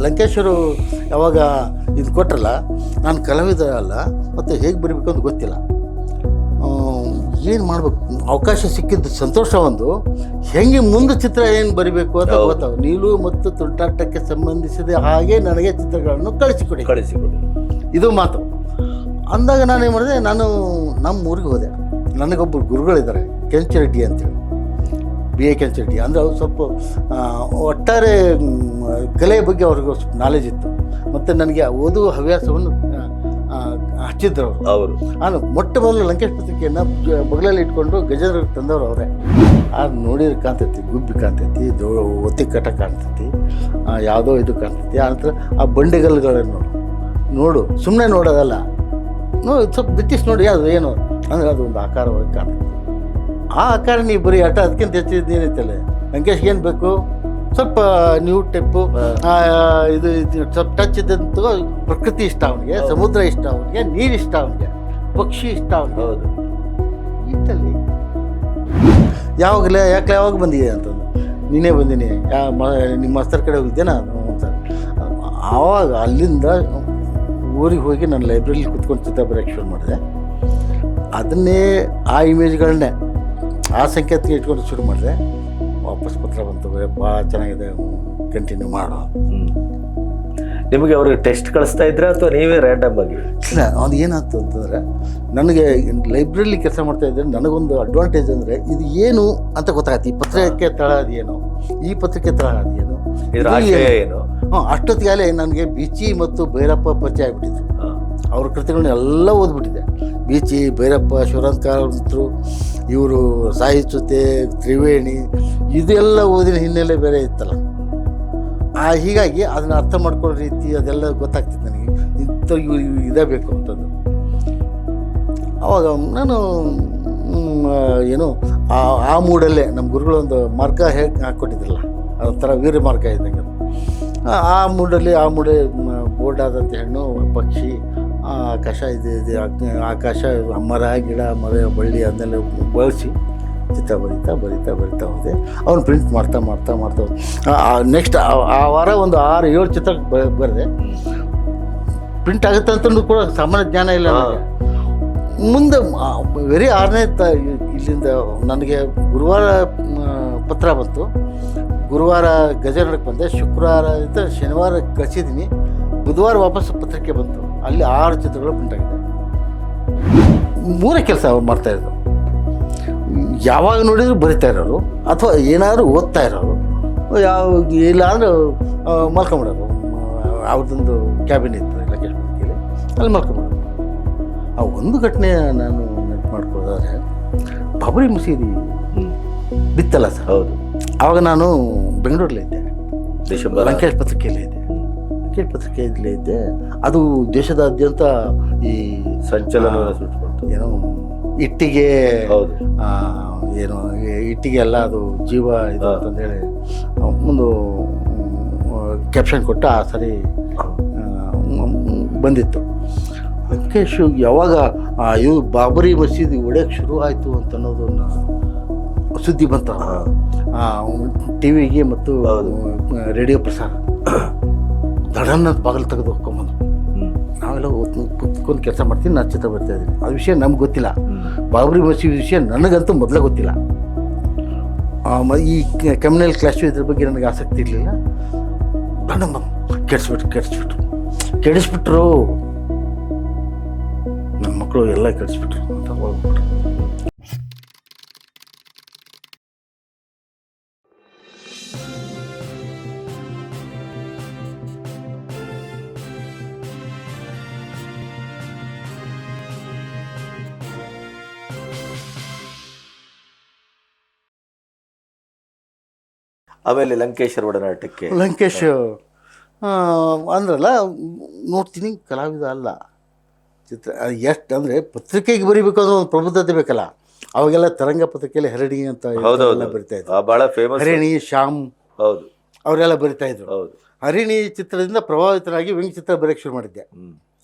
ಲಂಕೇಶರು ಯಾವಾಗ ಇದು ಕೊಟ್ಟರಲ್ಲ, ನಾನು ಕಲಾವಿದ ಅಲ್ಲ ಮತ್ತು ಹೇಗೆ ಬರೀಬೇಕು ಅಂತ ಗೊತ್ತಿಲ್ಲ. ಏನು ಮಾಡ್ಬೇಕು, ಅವಕಾಶ ಸಿಕ್ಕಿದ್ದು ಸಂತೋಷ ಒಂದು, ಹೆಂಗೆ ಮುಂದೆ ಚಿತ್ರ ಏನು ಬರಿಬೇಕು ಅಂತ ಗೊತ್ತಾಗ. ನೀಲು ಮತ್ತು ತುಂಟಾಟಕ್ಕೆ ಸಂಬಂಧಿಸಿದ ಹಾಗೆ ನನಗೆ ಚಿತ್ರಗಳನ್ನು ಕಳಿಸಿಕೊಡಿ ಇದು ಮಾತು ಅಂದಾಗ ನಾನು ಏನು ಮಾಡಿದೆ, ನಾನು ನಮ್ಮ ಊರಿಗೆ ಹೋದೆ. ನನಗೊಬ್ಬರು ಗುರುಗಳಿದ್ದಾರೆ, ಕೆಂಚರೆಡ್ಡಿ ಅಂತೇಳಿ, BA ಕೆಂಚರೆಡ್ಡಿ. ಅಂದರೆ ಅವ್ರು ಸ್ವಲ್ಪ ಒಟ್ಟಾರೆ ಕಲೆಯ ಬಗ್ಗೆ ಅವ್ರಿಗೆ ಸ್ವಲ್ಪ ನಾಲೆಜ್ ಇತ್ತು ಮತ್ತು ನನಗೆ ಓದುವ ಹವ್ಯಾಸವನ್ನು ಹಚ್ಚಿದ್ರು ಅವರು. ನಾನು ಮೊಟ್ಟ ಮೊದಲು ಲಂಕೇಶ್ ಪತ್ರಿಕೆಯನ್ನು ಬಗಲಲ್ಲಿ ಇಟ್ಕೊಂಡು ಗಜೇಂದ್ರ ತಂದವರು ಅವರೇ. ನೋಡಿದ್ರೆ ಕಾಣ್ತೈತಿ, ಗುಬ್ಬಿ ಕಾಣ್ತೈತಿ, ಒತ್ತಿ ಕಟ ಕಾಣ್ತೈತಿ, ಯಾವುದೋ ಇದು ಕಾಣ್ತೈತಿ. ಆನಂತರ ಆ ಬಂಡೆಗಲ್ಲುಗಳನ್ನು ನೋಡು, ಸುಮ್ಮನೆ ನೋಡೋದಲ್ಲ, ಸ್ವಲ್ಪ ಬ್ರಿಟಿಷ್ ನೋಡಿ ಅದು ಏನು ಅಂದರೆ ಅದು ಒಂದು ಆಕಾರವಾಗಿ ಕಾಣ್ತೈತಿ. ಆ ಆಕಾರ ನೀವು ಬರೀ ಅದಕ್ಕಿಂತ ಹೆಚ್ಚಿದ್ದೇನೈತಲ್ಲ. ಲಂಕೇಶ್ಗೆ ಏನು ಬೇಕು, ಸ್ವಲ್ಪ ನ್ಯೂ ಟೈಪು, ಇದು ಸ್ವಲ್ಪ ಟಚ್ ಇದ್ದಂತೂ ಪ್ರಕೃತಿ ಇಷ್ಟ ಅವನಿಗೆ, ಸಮುದ್ರ ಇಷ್ಟ ಅವನಿಗೆ, ನೀರು ಇಷ್ಟ ಅವನಿಗೆ, ಪಕ್ಷಿ ಇಷ್ಟ ಅವನಿಗೆ. ಹೌದು, ಇಟ್ಟಲ್ಲಿ ಯಾವಾಗ ಬಂದಿದೆ ಅಂತಂದು, ನೀನೇ ಬಂದೀನಿ, ನಿಮ್ಮ ಮಾಸ್ತರ್ ಕಡೆ ಹೋಗಿದ್ದೇನಾ ಸರ್. ಆವಾಗ ಅಲ್ಲಿಂದ ಊರಿಗೆ ಹೋಗಿ ನಾನು ಲೈಬ್ರರಿಲಿ ಕುತ್ಕೊಂಡು ಚಿತ್ರ ಬರೆಯೋಕ್ಕೆ ಶುರು ಮಾಡಿದೆ. ಅದನ್ನೇ ಆ ಇಮೇಜ್ಗಳನ್ನೇ ಆ ಸಂಕೇತಕ್ಕೆ ಇಟ್ಕೊಂಡು ಶುರು ಮಾಡಿದೆ. ವಾಪಸ್ ಪತ್ರ ಬಂತು, ಭಾಳ ಚೆನ್ನಾಗಿದೆ, ಕಂಟಿನ್ಯೂ ಮಾಡೋ. ನಿಮಗೆ ಅವ್ರಿಗೆ ಟೆಸ್ಟ್ ಕಳಿಸ್ತಾ ಇದ್ರೆ ಅಥವಾ ನೀವೇ ರ್ಯಾಂಡಮ್ ಆಗಿ? ಇಲ್ಲ, ಅದು ಏನಾಯ್ತು ಅಂತಂದರೆ, ನನಗೆ ಲೈಬ್ರರಿಲಿ ಕೆಲಸ ಮಾಡ್ತಾಯಿದ್ರೆ ನನಗೊಂದು ಅಡ್ವಾಂಟೇಜ್ ಅಂದರೆ ಇದು ಏನು ಅಂತ ಗೊತ್ತಾಗತ್ತೆ. ಈ ಪತ್ರಿಕೆ ತಳ ಅದೇನು, ಈ ಪತ್ರಿಕೆ ತಳ ಅದೇನು, ಏನು. ಅಷ್ಟೊತ್ತಿಗಾಲೇ ನನಗೆ ಬೀಚಿ ಮತ್ತು ಭೈರಪ್ಪ ಪರಿಚಯ ಆಗಿಬಿಟ್ಟಿದ್ರು. ಅವ್ರ ಕೃತಿಗಳನ್ನ ಎಲ್ಲ ಓದ್ಬಿಟ್ಟಿದೆ. ಬೀಚಿ, ಭೈರಪ್ಪ, ಶಿವರಾಜ್ ಕಾರಂತರು, ಇವರು ಸಾಹಿತ್ಯತೆ, ತ್ರಿವೇಣಿ, ಇದೆಲ್ಲ ಓದಿನ ಹಿನ್ನೆಲೆ ಬೇರೆ ಇತ್ತಲ್ಲ. ಹೀಗಾಗಿ ಅದನ್ನು ಅರ್ಥ ಮಾಡ್ಕೊಳ್ಳೋ ರೀತಿ ಅದೆಲ್ಲ ಗೊತ್ತಾಗ್ತಿತ್ತು ನನಗೆ. ಇಂಥ ಇವ್ರು ಇದೇ ಬೇಕು ಅಂತಂದು. ಆವಾಗ ನಾನು ಏನು ಆ ಮೂಡಲ್ಲೇ ನಮ್ಮ ಗುರುಗಳೊಂದು ಮಾರ್ಗ ಹೇಗೆ ಹಾಕ್ಕೊಟ್ಟಿದ್ರಲ್ಲ, ಅದೊಂಥರ ವೀರ ಮಾರ್ಗ ಇದ್ದಂಗೆ. ಆ ಮೂಡಲ್ಲಿ ಬೋರ್ಡಾದಂಥ ಹೆಣ್ಣು, ಪಕ್ಷಿ, ಆಕಾಶ, ಇದು ಆಕಾಶ, ಮರ, ಗಿಡ, ಬಳ್ಳಿ ಅದನ್ನೆಲ್ಲ ಬಳಸಿ ಚಿತ್ರ ಬರಿತಾ ಹೋದೆ. ಅವ್ನು ಪ್ರಿಂಟ್ ಮಾಡ್ತಾ ನೆಕ್ಸ್ಟ್ ಆ ವಾರ ಒಂದು 6-7 ಚಿತ್ರ ಬರೆದೆ. ಪ್ರಿಂಟ್ ಆಗುತ್ತೆ ಅಂತಂದು ಕೂಡ ಸಾಮಾನ್ಯ ಜ್ಞಾನ ಇಲ್ಲ ನನಗೆ. ಮುಂದೆ ವೆರಿ 6ನೇ ಇಲ್ಲಿಂದ ನನಗೆ ಗುರುವಾರ ಪತ್ರ ಬಂತು. ಗುರುವಾರ ಗಜೇಂದ್ರಕ್ಕೆ ಬಂದೆ, ಶುಕ್ರವಾರ ಶನಿವಾರ ಕಳಿಸಿದ್ದೀನಿ, ಬುಧವಾರ ವಾಪಸ್ ಪತ್ರಿಕೆ ಬಂತು. ಅಲ್ಲಿ 6 ಚಿತ್ರಗಳು ಪ್ರಿಂಟ್ ಆಗಿದೆ. 3 ಕೆಲಸ ಅವ್ರು ಮಾಡ್ತಾಯಿದ್ರು. ಯಾವಾಗ ನೋಡಿದ್ರು ಬರಿತಾ ಇರೋರು, ಅಥವಾ ಏನಾದರೂ ಓದ್ತಾ ಇರೋರು, ಇಲ್ಲ ಅಂದರೆ ಮಲ್ಕೊಂಬಿಡೋರು. ಅವ್ರದ್ದೊಂದು ಕ್ಯಾಬಿನ್ ಇತ್ತು ಲಂಕೇಶ್ ಪತ್ರಿಕೆಯಲ್ಲಿ, ಅಲ್ಲಿ ಮಲ್ಕೊಂಬಿಡೋರು. ಆ ಒಂದು ಘಟನೆ ನಾನು ನೆನಪು ಮಾಡ್ಕೊಳ್ಳೋದಾದ್ರೆ, ಬಾಬರಿ ಮಸೀದಿ ಬಿತ್ತಲ್ಲ ಸರ್. ಹೌದು. ಆವಾಗ ನಾನು ಬೆಂಗಳೂರಲ್ಲಿದ್ದೆ, ಲಂಕೇಶ್ ಪತ್ರಿಕೆಯಲ್ಲೇ ಇದ್ದೆ. ಅದು ದೇಶದಾದ್ಯಂತ ಈ ಸಂಚಲನ ಏನೋ ಇಟ್ಟಿಗೆ, ಏನು ಇಟ್ಟಿಗೆ ಎಲ್ಲ ಅದು ಜೀವ ಇದು ಅಂತಂದೇಳಿ ಒಂದು ಕ್ಯಾಪ್ಷನ್ ಕೊಟ್ಟು ಆ ಸರಿ ಬಂದಿತ್ತು. ಲಂಕೇಶ್ ಯಾವಾಗ ಇವು ಬಾಬರಿ ಮಸೀದಿ ಒಡೆಯಕ್ಕೆ ಶುರು ಆಯಿತು ಅಂತ ಅನ್ನೋದನ್ನ ಸುದ್ದಿ ಬಂತ ಟಿವಿಗೆ ಮತ್ತು ರೇಡಿಯೋ ಪ್ರಸಾರ, ದಡನ್ನ ಬಾಗಿಲು ತೆಗೆದು ಹೋಗ್ಕೊಂಬಂದು ನಾವೆಲ್ಲ ಕುತ್ಕೊಂಡು ಕೆಲಸ ಮಾಡ್ತೀನಿ. ನಾನು ಚಿತ್ರ ಬರ್ತಾ ಇದ್ದೀನಿ. ಆ ವಿಷಯ ನಮ್ಗೆ ಗೊತ್ತಿಲ್ಲ. ಬಾಬರಿ ಮಸೀದಿ ವಿಷಯ ನನಗಂತೂ ಮೊದಲೇ ಗೊತ್ತಿಲ್ಲ. ಈ ಕಮ್ಯುನಲ್ ಕ್ಲಾಶು ಇದ್ರ ಬಗ್ಗೆ ನನಗೆ ಆಸಕ್ತಿ ಇರಲಿಲ್ಲ. ಕೆಡಿಸ್ಬಿಟ್ರು ನನ್ನ ಮಕ್ಕಳು ಎಲ್ಲ ಕೆಡಿಸ್ಬಿಟ್ರು ಅಂತ ಹೋಗ್ಬಿಟ್ರು. ಆಮೇಲೆ ಲಂಕೇಶ್ ಒಡನಾಟಕ್ಕೆ ಲಂಕೇಶ್ ಅಂದ್ರಲ್ಲ, ನೋಡ್ತೀನಿ, ಕಲಾವಿದ ಅಲ್ಲ. ಚಿತ್ರ ಎಷ್ಟು ಅಂದರೆ ಪತ್ರಿಕೆಗೆ ಬರೀಬೇಕು ಅನ್ನೋ ಒಂದು ಪ್ರಬುದ್ಧತೆ ಬೇಕಲ್ಲ. ಅವಾಗೆಲ್ಲ ತರಂಗ ಪತ್ರಿಕೆಯಲ್ಲಿ ಹರಿಣಿ ಅಂತ ಬರಿತಾ ಇದ್ರು, ಭಾಳ ಫೇಮಸ್. ಹರಿಣಿ, ಶ್ಯಾಮ್, ಹೌದು, ಅವರೆಲ್ಲ ಬರಿತಾ ಇದ್ರು. ಹೌದು. ಹರಿಣಿ ಚಿತ್ರದಿಂದ ಪ್ರಭಾವಿತನಾಗಿ ವ್ಯಂಗ್ಯ ಚಿತ್ರ ಬರೆಯೋಕ್ಕೆ ಶುರು ಮಾಡಿದ್ದೆ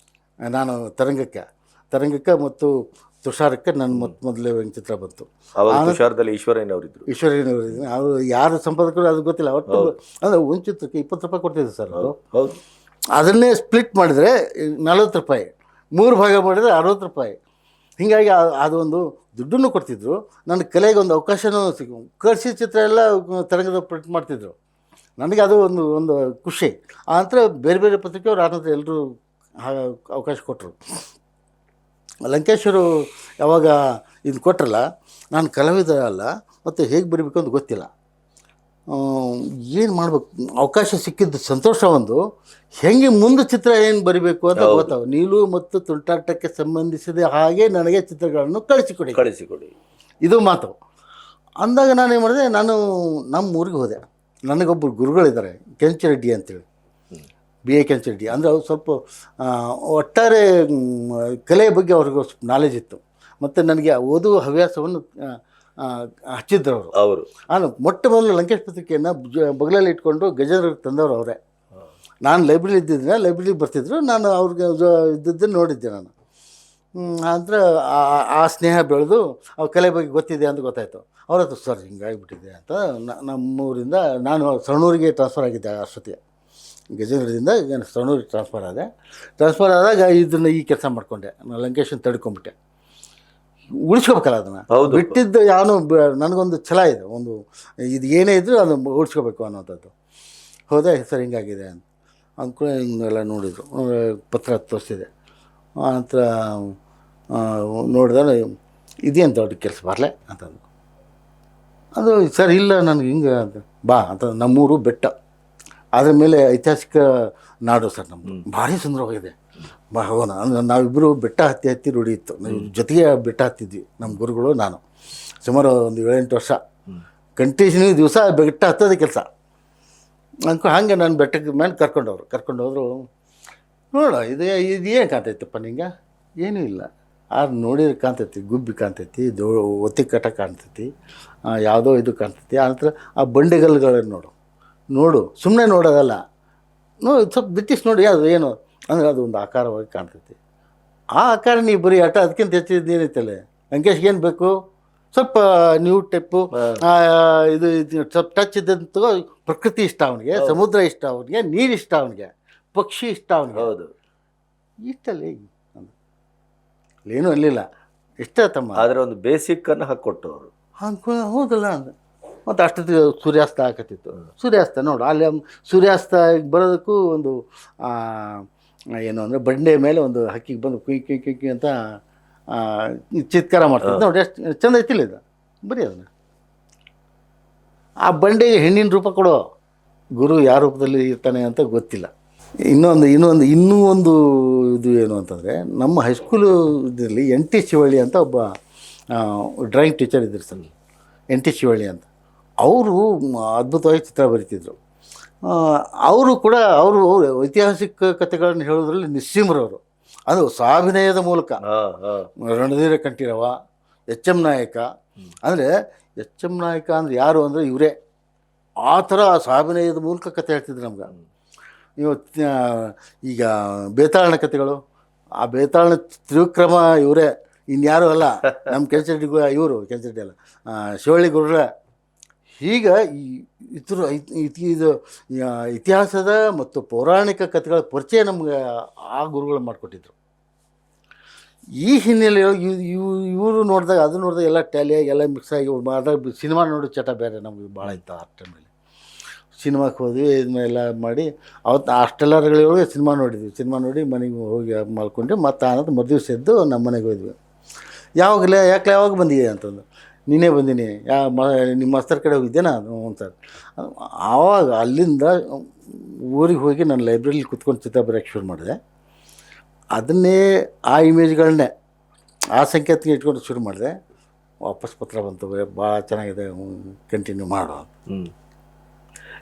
ನಾನು ತರಂಗಕ್ಕೆ ಮತ್ತು ತುಷಾರಕ್ಕೆ ನನ್ನ ಮೊದಲೇ ಚಿತ್ರ ಬಂತು. ಅವಾಗ ತುಷಾರದಲ್ಲಿ ಈಶ್ವರಯ್ಯನವರಿದ್ರು. ಈಶ್ವರಯ್ಯನವರು ಅವರು ಯಾರು ಸಂಪಾದಕರು ಅದು ಗೊತ್ತಿಲ್ಲ. ಒಟ್ಟು ಅಂದರೆ ಒಂದು ಚಿತ್ರಕ್ಕೆ 20 ರೂಪಾಯಿ ಕೊಡ್ತಿದ್ರು ಸರ್ ಅವರು. ಹೌದು. ಅದನ್ನೇ ಸ್ಪ್ಲಿಟ್ ಮಾಡಿದರೆ 40 ರೂಪಾಯಿ, 3 ಭಾಗ ಮಾಡಿದರೆ 60 ರೂಪಾಯಿ. ಹೀಗಾಗಿ ಅದೊಂದು ದುಡ್ಡನ್ನು ಕೊಡ್ತಿದ್ರು, ನನ್ನ ಕಲೆಗೆ ಒಂದು ಅವಕಾಶನೂ ಕಳಿಸಿ ಚಿತ್ರ ಎಲ್ಲ ತರಂಗದ ಪ್ರಿಂಟ್ ಮಾಡ್ತಿದ್ರು. ನನಗೆ ಅದು ಒಂದು ಖುಷಿ. ಆ ನಂತರ ಬೇರೆ ಬೇರೆ ಪತ್ರಿಕೆಯವರು ಆನಂತರ ಎಲ್ಲರೂ ಅವಕಾಶ ಕೊಟ್ಟರು. ಲಂಕೇಶರು ಯಾವಾಗ ಇದು ಕೊಟ್ಟರಲ್ಲ, ನಾನು ಕಲಾವಿದ ಅಲ್ಲ ಮತ್ತು ಹೇಗೆ ಬರೀಬೇಕು ಅಂತ ಗೊತ್ತಿಲ್ಲ, ಏನು ಮಾಡ್ಬೇಕು, ಅವಕಾಶ ಸಿಕ್ಕಿದ್ದು ಸಂತೋಷ ಒಂದು, ಹೆಂಗೆ ಮುಂದೆ ಚಿತ್ರ ಏನು ಬರೀಬೇಕು ಅಂತ ಗೊತ್ತಾವ. ನೀಲು ಮತ್ತು ತುಂಟಾಟಕ್ಕೆ ಸಂಬಂಧಿಸಿದ ಹಾಗೆ ನನಗೆ ಚಿತ್ರಗಳನ್ನು ಕಳಿಸಿಕೊಡಿ ಇದು ಮಾತು ಅಂದಾಗ ನಾನೇನು ಮಾಡಿದೆ, ನಾನು ನಮ್ಮ ಊರಿಗೆ ಹೋದೆ. ನನಗೊಬ್ಬರು ಗುರುಗಳಿದ್ದಾರೆ, ಕೆಂಚರೆಡ್ಡಿ ಅಂತೇಳಿ, BA ಕೆಂಚರೆಡ್ಡಿ. ಅಂದರೆ ಅವ್ರು ಸ್ವಲ್ಪ ಒಟ್ಟಾರೆ ಕಲೆಯ ಬಗ್ಗೆ ಅವ್ರಿಗೆ ನಾಲೆಜ್ ಇತ್ತು ಮತ್ತು ನನಗೆ ಓದುವ ಹವ್ಯಾಸವನ್ನು ಹಚ್ಚಿದ್ರು ಅವರು. ನಾನು ಮೊಟ್ಟ ಮೊದಲು ಲಂಕೇಶ್ ಪತ್ರಿಕೆಯನ್ನು ಬಗಲಲ್ಲಿ ಇಟ್ಕೊಂಡು ಗಜೇಂದ್ರ ತಂದವರು ಅವರೇ. ನಾನು ಲೈಬ್ರರಿ ಇದ್ದಿದ್ದೆ, ಲೈಬ್ರರಿಗೆ ಬರ್ತಿದ್ರು, ನಾನು ಅವ್ರಿಗೆ ಇದ್ದದ್ದನ್ನು ನೋಡಿದ್ದೆ. ನಾನು ನಂತರ ಆ ಸ್ನೇಹ ಬೆಳೆದು ಅವ್ರ ಕಲೆ ಬಗ್ಗೆ ಗೊತ್ತಿದೆ ಅಂತ ಗೊತ್ತಾಯಿತು. ಅವ್ರ ಹತ್ರ ಸರ್ ಹಿಂಗಾಗಿಬಿಟ್ಟಿದೆ ಅಂತ ನಮ್ಮೂರಿಂದ ನಾನು ಸವಣೂರಿಗೆ ಟ್ರಾನ್ಸ್ಫರ್ ಆಗಿದ್ದೆ. ಅಷ್ಟೊತ್ತಿಗೆ ಗಜೇಂದ್ರದಿಂದ ಸವಣೂರಿಗೆ ಟ್ರಾನ್ಸ್ಫರ್ ಆದಾಗ ಇದನ್ನು ಈ ಕೆಲಸ ಮಾಡಿಕೊಂಡೆ. ನಾನು ಲಂಕೇಶನ್ ತಡ್ಕೊಂಬಿಟ್ಟೆ, ಉಳಿಸ್ಕೋಬೇಕಲ್ಲ ಅದನ್ನು. ಬಿಟ್ಟಿದ್ದು ಯಾವನು ನನಗೊಂದು ಛಲ ಇದೆ, ಒಂದು ಇದು ಏನೇ ಇದ್ದರೂ ಅದು ಉಳಿಸ್ಕೋಬೇಕು ಅನ್ನೋಂಥದ್ದು. ಹೋದೆ, ಸರ್ ಹಿಂಗಾಗಿದೆ ಅಂತ ಅಂದ್ಕೊಂಡು ಹಿಂಗೆಲ್ಲ ನೋಡಿದರು, ಪತ್ರ ತೋರಿಸಿದೆ. ನಂತರ ನೋಡಿದಾಗ ಇದೇನು ದೊಡ್ಡ ಕೆಲಸ ಬರಲೆ ಅಂತಂದು. ಅದು ಸರ್ ಇಲ್ಲ ನನಗೆ ಹಿಂಗೆ ಅಂತ ಬಾ ಅಂತ. ನಮ್ಮೂರು ಬೆಟ್ಟ, ಅದ್ರ ಮೇಲೆ ಐತಿಹಾಸಿಕ ನಾಡು ಸರ್ ನಮ್ಮದು, ಭಾರಿ ಸುಂದರವಾಗಿದೆ, ಬಾ ಹೋಗೋಣ. ನಾವಿಬ್ಬರು ಬೆಟ್ಟ ಹತ್ತಿ ರೂಢಿ ಇತ್ತು, ನಾವು ಜೊತೆಗೆ ಬೆಟ್ಟ ಹತ್ತಿದ್ವಿ, ನಮ್ಮ ಗುರುಗಳು ನಾನು. ಸುಮಾರು ಒಂದು 7-8 ವರ್ಷ ಕಂಟಿನ್ಯೂ ದಿವಸ ಬೆಟ್ಟ ಹತ್ತೋದೇ ಕೆಲಸ. ಹಾಗೆ ನಾನು ಬೆಟ್ಟಕ್ಕೆ ಮೇಲೆ ಕರ್ಕೊಂಡೋದ್ರು. ನೋಡ ಇದು ಏನು ಕಾಣ್ತೈತಪ್ಪ ನಿಂಗೆ? ಏನೂ ಇಲ್ಲ, ನೋಡಿದ್ರೆ ಕಾಣ್ತೈತಿ, ಗುಬ್ಬಿ ಕಾಣ್ತೈತಿ, ಒತ್ತಿ ಕಟ ಕಾಣ್ತೈತಿ, ಯಾವುದೋ ಇದು ಕಾಣ್ತೈತಿ. ಆನಂತರ ಆ ಬಂಡೆಗಲ್ಲುಗಳನ್ನು ನೋಡು, ಸುಮ್ಮನೆ ನೋಡೋದಲ್ಲ, ಸ್ವಲ್ಪ ಬ್ರಿಟಿಷ್ ನೋಡಿ ಅದು ಏನು ಅಂದರೆ ಅದು ಒಂದು ಆಕಾರವಾಗಿ ಕಾಣ್ತೈತಿ. ಆ ಆಕಾರ ನೀವು ಬರೀ ಆಟ ಅದಕ್ಕಿಂತ ಹೆಚ್ಚಿದ್ದು ಏನೈತಲ್ಲ. ಲಂಕೇಶ್ಗೆ ಏನು ಬೇಕು, ಸ್ವಲ್ಪ ನ್ಯೂ ಟೈಪು, ಇದು ಸ್ವಲ್ಪ ಟಚ್ ಇದ್ದಂತ. ಪ್ರಕೃತಿ ಇಷ್ಟ ಅವನಿಗೆ, ಸಮುದ್ರ ಇಷ್ಟ ಅವನಿಗೆ, ನೀರು ಇಷ್ಟ ಅವನಿಗೆ, ಪಕ್ಷಿ ಇಷ್ಟ ಅವನಿಗೆ. ಹೌದು, ಇಷ್ಟಲ್ಲಿ ಏನೂ ಅಲ್ಲಿಲ್ಲ, ಇಷ್ಟ ತಮ್ಮ. ಆದರೆ ಒಂದು ಬೇಸಿಕ್ಕನ್ನು ಹಾಕ್ಕೊಟ್ಟು ಅವರು ಹೌದಲ್ಲ ಅಂದ. ಮತ್ತು ಅಷ್ಟೊತ್ತಿಗೆ ಸೂರ್ಯಾಸ್ತ ಆಗತ್ತಿತ್ತು. ಸೂರ್ಯಾಸ್ತ ನೋಡು, ಅಲ್ಲಿ ಸೂರ್ಯಾಸ್ತ ಬರೋದಕ್ಕೂ ಒಂದು ಏನು ಅಂದರೆ ಬಂಡೆ ಮೇಲೆ ಒಂದು ಹಕ್ಕಿಗೆ ಬಂದು ಕುಯ್ ಅಂತ ಚಿತ್ಕಾರ ಮಾಡ್ತಿದ್ದು ನೋಡಿ, ಎಷ್ಟು ಚೆಂದ ಐತಿಲ್ಲ ಇದು. ಬರೀ ಅದನ್ನು ಆ ಬಂಡೆಗೆ ಹೆಣ್ಣಿನ ರೂಪ ಕೊಡೋ ಗುರು ಯಾವ ರೂಪದಲ್ಲಿ ಇರ್ತಾನೆ ಅಂತ ಗೊತ್ತಿಲ್ಲ. ಇನ್ನೂ ಒಂದು ಇದು ಏನು ಅಂತಂದರೆ, ನಮ್ಮ ಹೈಸ್ಕೂಲು ಇದರಲ್ಲಿ NT ಶಿವಳ್ಳಿ ಅಂತ ಒಬ್ಬ ಡ್ರಾಯಿಂಗ್ ಟೀಚರ್ ಇದ್ರು ಸರ್, NT ಶಿವಳ್ಳಿ ಅಂತ. ಅವರು ಅದ್ಭುತವಾಗಿ ಚಿತ್ರ ಬರೀತಿದ್ರು. ಅವರು ಕೂಡ ಅವರು ಐತಿಹಾಸಿಕ ಕಥೆಗಳನ್ನು ಹೇಳೋದ್ರಲ್ಲಿ ನಿಸ್ಸೀಮರವರು. ಅದು ಸಾಭಿನಯದ ಮೂಲಕ. ರಣಧೀರ ಕಂಠೀರವ, HM ನಾಯಕ. ಅಂದರೆ HM ನಾಯಕ ಅಂದರೆ ಯಾರು ಅಂದರೆ ಇವರೇ. ಆ ಥರ ಸಾಭಿನಯದ ಮೂಲಕ ಕಥೆ ಹೇಳ್ತಿದ್ರು ನಮ್ಗೆ. ಈಗ ಬೇತಾಳನ ಕಥೆಗಳು, ಆ ಬೇತಾಳನ ತ್ರಿವಿಕ್ರಮ ಇವರೇ, ಇನ್ಯಾರು ಅಲ್ಲ, ನಮ್ಮ ಕೆಂಚರೆಡ್ಡಿ ಇವರು, ಕೆಂಚರೆಡ್ಡಿ ಅಲ್ಲ, ಶಿವಳ್ಳಿ ಗುರುಗಳ. ಹೀಗೆ ಇದು ಇತಿಹಾಸದ ಮತ್ತು ಪೌರಾಣಿಕ ಕಥೆಗಳ ಪರಿಚಯ ನಮ್ಗೆ ಆ ಗುರುಗಳು ಮಾಡಿಕೊಟ್ಟಿದ್ರು. ಈ ಹಿನ್ನೆಲೆಯೊಳಗೆ ಇವರು ನೋಡಿದಾಗ ಅದು ನೋಡಿದಾಗ ಎಲ್ಲ ಟ್ಯಾಲಿಯಾಗಿ ಎಲ್ಲ ಮಿಕ್ಸ್ ಆಗಿ ಅದಾಗ ಸಿನಿಮಾ ನೋಡಿ ಚಟ ಬೇರೆ ನಮಗೆ ಭಾಳ ಇತ್ತು. ಆ ಟೈಮಲ್ಲಿ ಸಿನಿಮಾಕ್ಕೆ ಹೋದ್ವಿ, ಇದನ್ನೆಲ್ಲ ಮಾಡಿ ಅವತ್ತು ಅಷ್ಟೆಲ್ಲರಗಳಿಗೆ ಸಿನಿಮಾ ನೋಡಿದ್ವಿ. ಸಿನಿಮಾ ನೋಡಿ ಮನೆಗೆ ಹೋಗಿ ಮಾಡ್ಕೊಂಡು ಮತ್ತೆ ಆನಂತರ ಮದುವೆ ಎದ್ದು ನಮ್ಮ ಮನೆಗೆ ಹೋದ್ವಿ. ಯಾವಾಗ ಬಂದಿದೆ ಅಂತಂದು, ನೀನೇ ಬಂದೀನಿ, ನಿಮ್ಮ ಮಾಸ್ತರ್ ಕಡೆ ಹೋಗಿದ್ದೇನಾ? ಹ್ಞೂ ಸರ್. ಆವಾಗ ಅಲ್ಲಿಂದ ಊರಿಗೆ ಹೋಗಿ ನಾನು ಲೈಬ್ರರಿಲಿ ಕೂತ್ಕೊಂಡು ಚಿತ್ರ ಬರೆಯೋಕ್ಕೆ ಶುರು ಮಾಡಿದೆ. ಅದನ್ನೇ ಆ ಇಮೇಜ್ಗಳನ್ನೇ ಆ ಸಂಕೇತಕ್ಕೆ ಇಟ್ಕೊಂಡು ಶುರು ಮಾಡಿದೆ. ವಾಪಸ್ ಪತ್ರ ಬಂತು, ಭಾಳ ಚೆನ್ನಾಗಿದೆ, ಕಂಟಿನ್ಯೂ ಮಾಡೋ.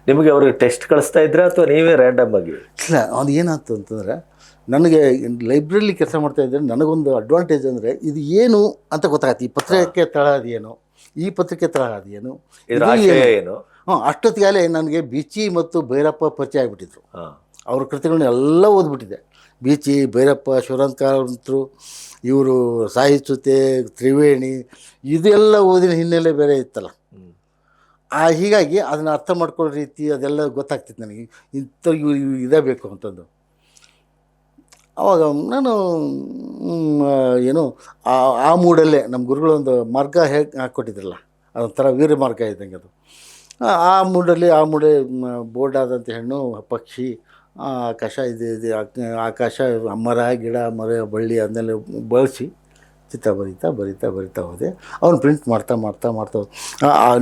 ನಿಮಗೆ ಅವ್ರಿಗೆ ಟೆಸ್ಟ್ ಕಳಿಸ್ತಾ ಇದ್ರೆ ಅಥವಾ ನೀವೇ ರ್ಯಾಂಡಮ್ ಆಗಿ? ಇಲ್ಲ, ಅದು ಏನಾಯ್ತು ಅಂತಂದರೆ, ನನಗೆ ಲೈಬ್ರರಿಲಿ ಕೆಲಸ ಮಾಡ್ತಾಯಿದ್ದರೆ ನನಗೊಂದು ಅಡ್ವಾಂಟೇಜ್ ಅಂದರೆ ಇದು ಏನು ಅಂತ ಗೊತ್ತಾಗತ್ತೆ. ಈ ಪತ್ರಿಕೆ ತಳ ಅದೇನು, ಈ ಪತ್ರಿಕೆ ತಳ ಅದೇನು, ಏನು. ಅಷ್ಟೊತ್ತಿಗಾಲೇ ನನಗೆ ಬಿಚಿ ಮತ್ತು ಭೈರಪ್ಪ ಪರಿಚಯ ಆಗಿಬಿಟ್ಟಿದ್ರು. ಅವ್ರ ಕೃತಿಗಳನ್ನ ಎಲ್ಲ ಓದ್ಬಿಟ್ಟಿದ್ದೆ. ಬೀಚಿ, ಭೈರಪ್ಪ, ಶಿವರಾಮ್ ಕಾರಂತರು, ಇವರು ಸಾಹಿತ್ಯತೆ, ತ್ರಿವೇಣಿ, ಇದೆಲ್ಲ ಓದಿನ ಹಿನ್ನೆಲೆ ಬೇರೆ ಇತ್ತಲ್ಲ. ಹೀಗಾಗಿ ಅದನ್ನು ಅರ್ಥ ಮಾಡ್ಕೊಳ್ಳೋ ರೀತಿ ಅದೆಲ್ಲ ಗೊತ್ತಾಗ್ತಿತ್ತು ನನಗೆ. ಇಂಥ ಇದೇ ಬೇಕು ಅಂತಂದು. ಆವಾಗ ನಾನು ಏನು ಆ ಮೂಡಲ್ಲೇ ನಮ್ಮ ಗುರುಗಳೊಂದು ಮಾರ್ಗ ಹೇಗೆ ಹಾಕ್ಕೊಟ್ಟಿದ್ರಲ್ಲ, ಅದೊಂಥರ ವೀರ ಮಾರ್ಗ ಇದ್ದಂಗೆ ಅದು. ಆ ಮೂಡೆ ಬೋರ್ಡಾದಂಥ ಹೆಣ್ಣು, ಪಕ್ಷಿ, ಆಕಾಶ, ಇದು ಆಕಾಶ, ಮರ, ಗಿಡ, ಮರ, ಬಳ್ಳಿ ಅದನ್ನೆಲ್ಲ ಬಳಸಿ ಚಿತ್ರ ಬರಿತಾ ಹೋದೆ. ಅವ್ನು ಪ್ರಿಂಟ್ ಮಾಡ್ತಾ